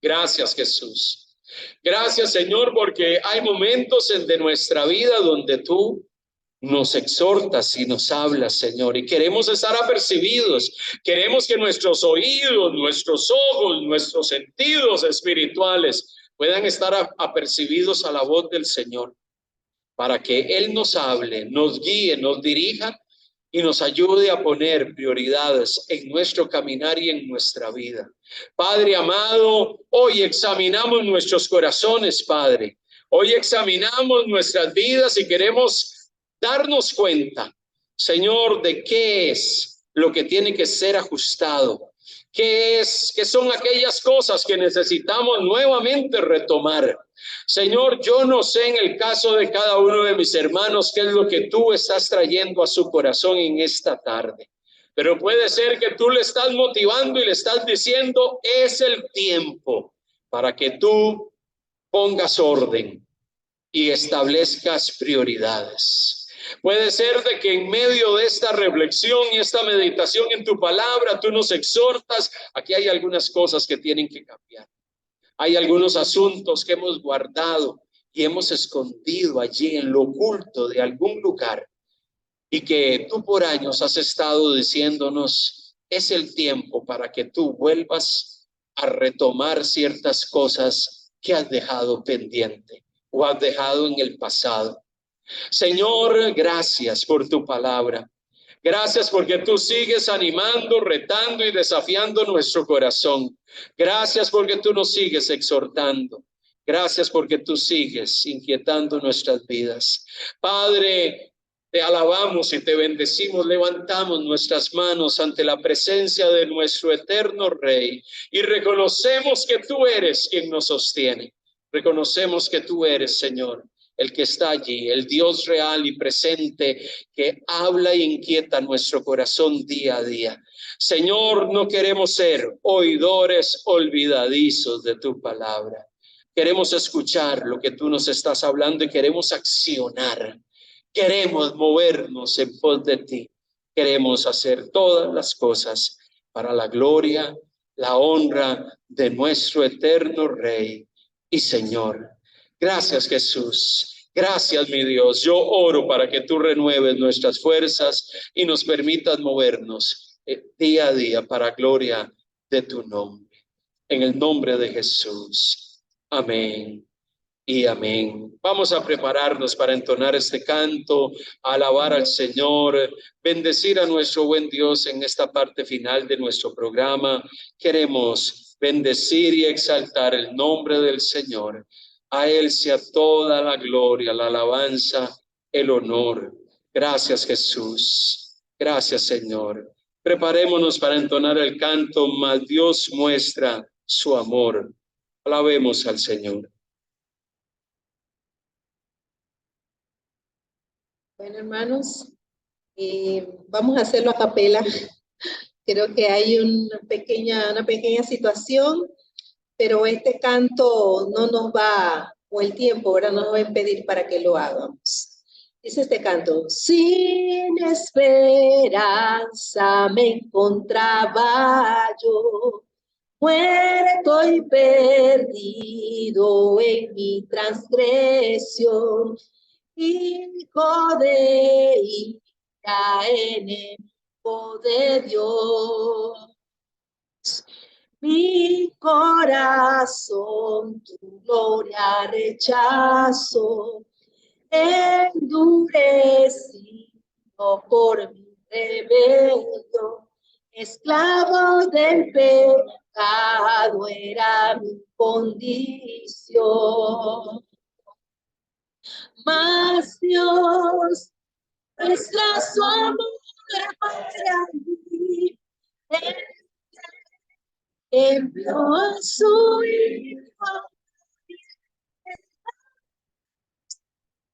Gracias, Jesús. Gracias, Señor, porque hay momentos de nuestra vida donde tú nos exhortas y nos hablas, Señor, y queremos estar apercibidos. Queremos que nuestros oídos, nuestros ojos, nuestros sentidos espirituales puedan estar apercibidos a la voz del Señor, para que Él nos hable, nos guíe, nos dirija y nos ayude a poner prioridades en nuestro caminar y en nuestra vida. Padre amado, hoy examinamos nuestros corazones, Padre. Hoy examinamos nuestras vidas y queremos darnos cuenta, Señor, de qué es lo que tiene que ser ajustado. ¿Qué son aquellas cosas que necesitamos nuevamente retomar? Señor, yo no sé en el caso de cada uno de mis hermanos qué es lo que tú estás trayendo a su corazón en esta tarde. Pero puede ser que tú le estás motivando y le estás diciendo, es el tiempo para que tú pongas orden y establezcas prioridades. Puede ser de que en medio de esta reflexión y esta meditación en tu palabra, tú nos exhortas. Aquí hay algunas cosas que tienen que cambiar. Hay algunos asuntos que hemos guardado y hemos escondido allí en lo oculto de algún lugar y que tú por años has estado diciéndonos, es el tiempo para que tú vuelvas a retomar ciertas cosas que has dejado pendiente o has dejado en el pasado. Señor, gracias por tu palabra. Gracias porque tú sigues animando, retando y desafiando nuestro corazón. Gracias porque tú nos sigues exhortando. Gracias porque tú sigues inquietando nuestras vidas. Padre, te alabamos y te bendecimos. Levantamos nuestras manos ante la presencia de nuestro eterno Rey y reconocemos que tú eres quien nos sostiene. Reconocemos que tú eres, Señor, el que está allí, el Dios real y presente que habla e inquieta nuestro corazón día a día. Señor, no queremos ser oidores olvidadizos de tu palabra. Queremos escuchar lo que tú nos estás hablando y queremos accionar. Queremos movernos en pos de ti. Queremos hacer todas las cosas para la gloria, la honra de nuestro eterno Rey y Señor. Gracias, Jesús. Gracias, mi Dios. Yo oro para que tú renueves nuestras fuerzas y nos permitas movernos día a día para gloria de tu nombre. En el nombre de Jesús. Amén y amén. Vamos a prepararnos para entonar este canto, alabar al Señor, bendecir a nuestro buen Dios en esta parte final de nuestro programa. Queremos bendecir y exaltar el nombre del Señor. A Él sea toda la gloria, la alabanza, el honor. Gracias, Jesús. Gracias, Señor. Preparémonos para entonar el canto, mas Dios muestra su amor. Alabemos al Señor. Bueno, hermanos, vamos a hacerlo a capela. Creo que hay una pequeña situación, pero este canto no nos va, o el tiempo, ¿verdad? No nos va a impedir para que lo hagamos. Dice este canto: sin esperanza me encontraba yo, muerto y perdido en mi transgresión, hijo de ira, enemigo de Dios. Mi corazón tu gloria rechazo, endurecido por mi rebelión, esclavo del pecado era mi condición. Mas Dios muestra su amor para mí, envió a su Hijo,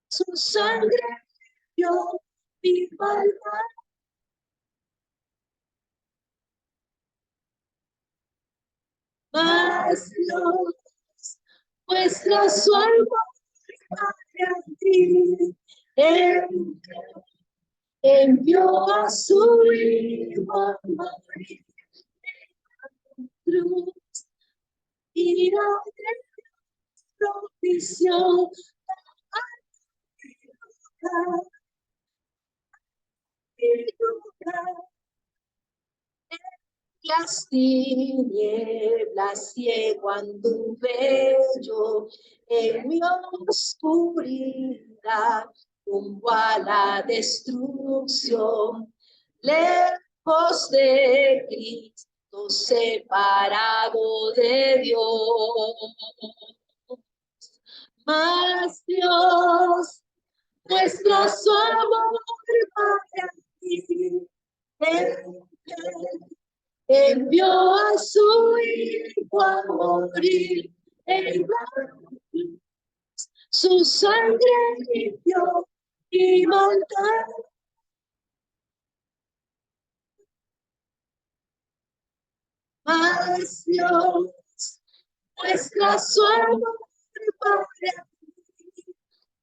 su sangre dio mi maldad. Mas Dios muestra su amor para ti, envió a su Hijo a morir en cruz, y la propició las tinieblas ciego anduve yo, en mi oscuridad rumbo a la destrucción, lejos de Cristo, separado de Dios. Mas Dios muestra su amor para ti, envió a su Hijo a morir en la cruz, su sangre limpió mi maldad. Mas Dios muestra su amor para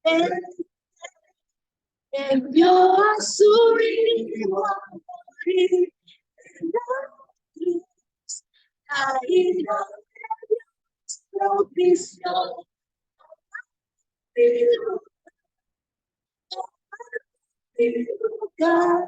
ti, envió a su Hijo a morir en la cruz, la ira de Dios propició mi lugar.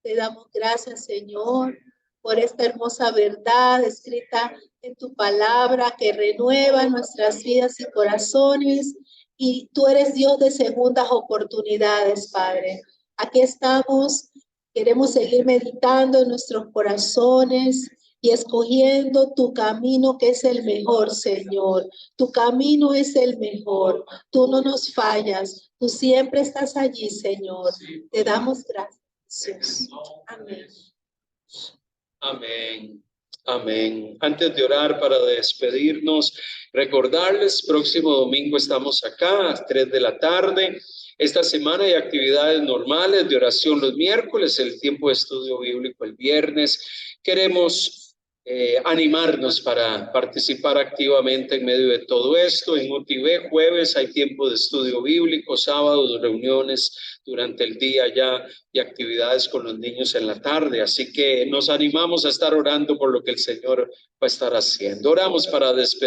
Te damos gracias, Señor, por esta hermosa verdad escrita en tu palabra que renueva nuestras vidas y corazones. Y tú eres Dios de segundas oportunidades, Padre. Aquí estamos, queremos seguir meditando en nuestros corazones y escogiendo tu camino, que es el mejor, Señor. Tu camino es el mejor. Tú no nos fallas. Tú siempre estás allí, Señor. Te damos gracias. Amén. Amén. Amén. Antes de orar para despedirnos, recordarles, próximo domingo estamos acá a las 3 de la tarde. Esta semana hay actividades normales de oración los miércoles, el tiempo de estudio bíblico el viernes. Queremos animarnos para participar activamente en medio de todo esto. En UTV, jueves hay tiempo de estudio bíblico, sábados reuniones durante el día ya y actividades con los niños en la tarde. Así que nos animamos a estar orando por lo que el Señor va a estar haciendo. Oramos para despedir